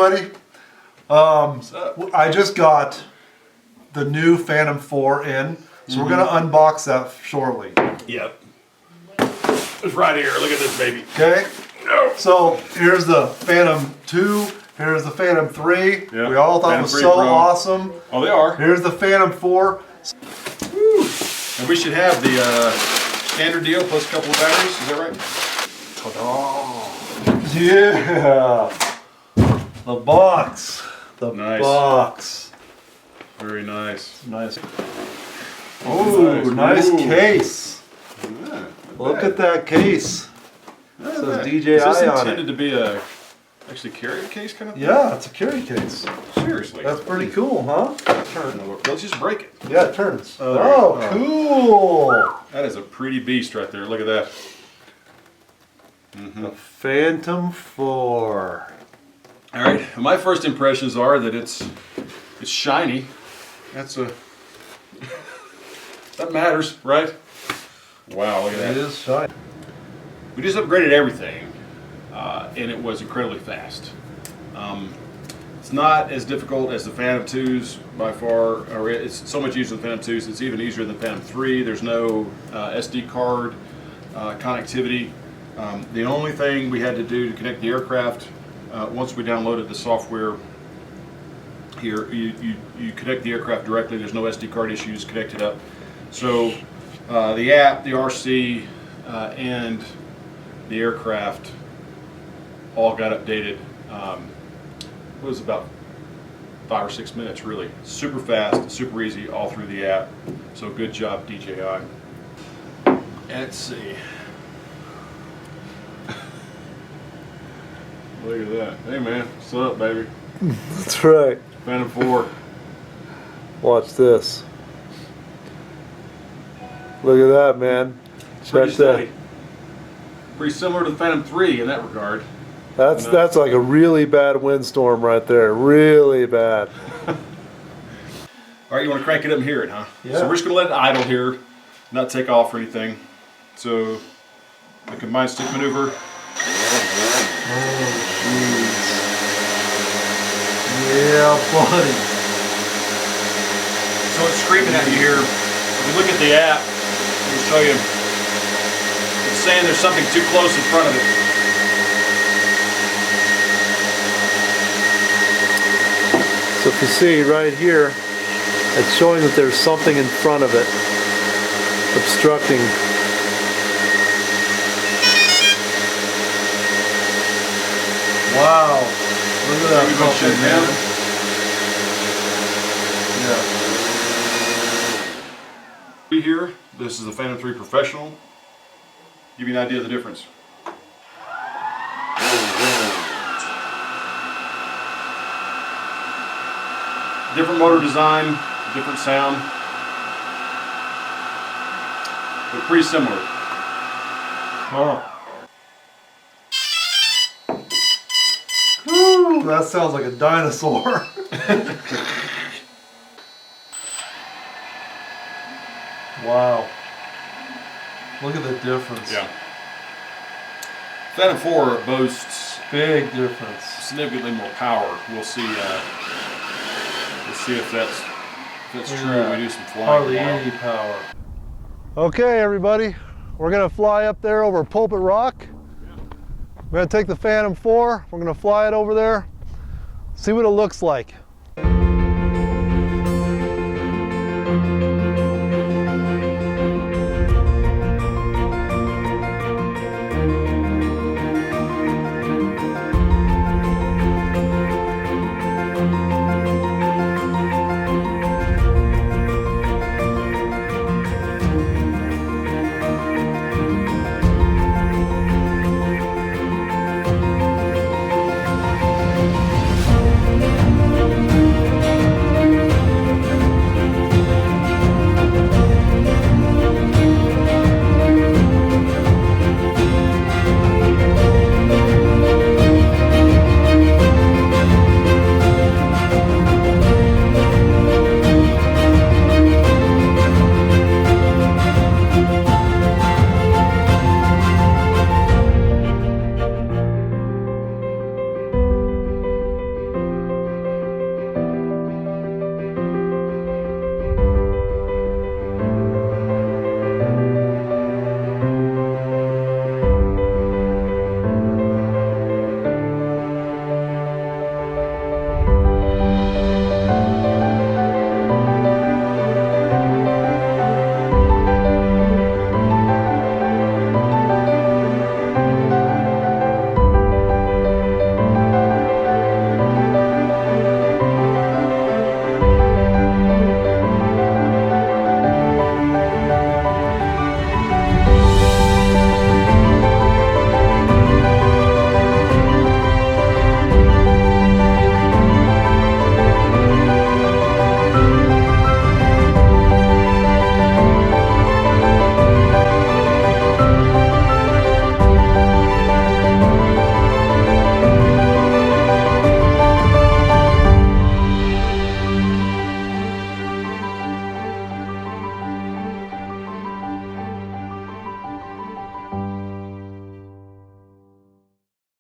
everybody. I just got the new Phantom 4 in, so we're gonna unbox that shortly. Yep. It's right here. Look at this baby. Okay. So here's the Phantom 2. Here's the Phantom 3. Yep. We all thought it was so awesome. Oh, they are. Here's the Phantom 4. Woo. And we should have the standard deal plus a couple of batteries. Is that right? Ta-da! Yeah. The box. The box. Very nice. Nice. Oh, nice case. Yeah, look at that case. It says DJI Is this on intended it. to be a actually carry case kind of thing? Yeah, it's a carry case. Seriously. That's pretty cool, huh? Let's just break it. Yeah, it turns. Oh, cool. That is a pretty beast right there. Look at that. The Phantom 4. All right. My first impressions are that it's shiny. That's a that matters, right? Wow, look at that. It is shiny. We just upgraded everything, and it was incredibly fast. It's not as difficult as the Phantom 2s by far, or it's so much easier than the Phantom 2s. It's even easier than the Phantom 3. There's no SD card connectivity. The only thing we had to do to connect the aircraft, once we downloaded the software here, you connect the aircraft directly. There's no SD card issues. Connect it up. So the app, the RC, and the aircraft all got updated. It was about 5 or 6 minutes, really. Super fast, super easy, all through the app. So good job, DJI. Let's see. Look at that. Hey man, what's up, baby? That's right. Phantom 4. Watch this. Look at that, man. Pretty Check that. steady. Pretty similar to the Phantom 3 in that regard. That's like a really bad windstorm right there. Really bad. All right, you want to crank it up and hear it, huh? Yeah. So we're just going to let it idle here, not take off or anything. So the combined stick maneuver. Oh, jeez. Yeah, buddy. So it's screaming at you here. If you look at the app, it'll show you. It's saying there's something too close in front of it. So if you see right here, it's showing that there's something in front of it obstructing. Wow, look at that puppy, man. Yeah. Here, this is the Phantom 3 Professional. Give you an idea of the difference. Different motor design, different sound, but pretty similar. Oh. Whew, that sounds like a dinosaur. Wow. Look at the difference. Yeah. Phantom 4 boasts big difference. Significantly more power. We'll see. We'll see if that's true. We do some flying. Hardly any power. Okay, everybody, we're gonna fly up there over Pulpit Rock. We're gonna take the Phantom 4. We're gonna fly it over there. See what it looks like.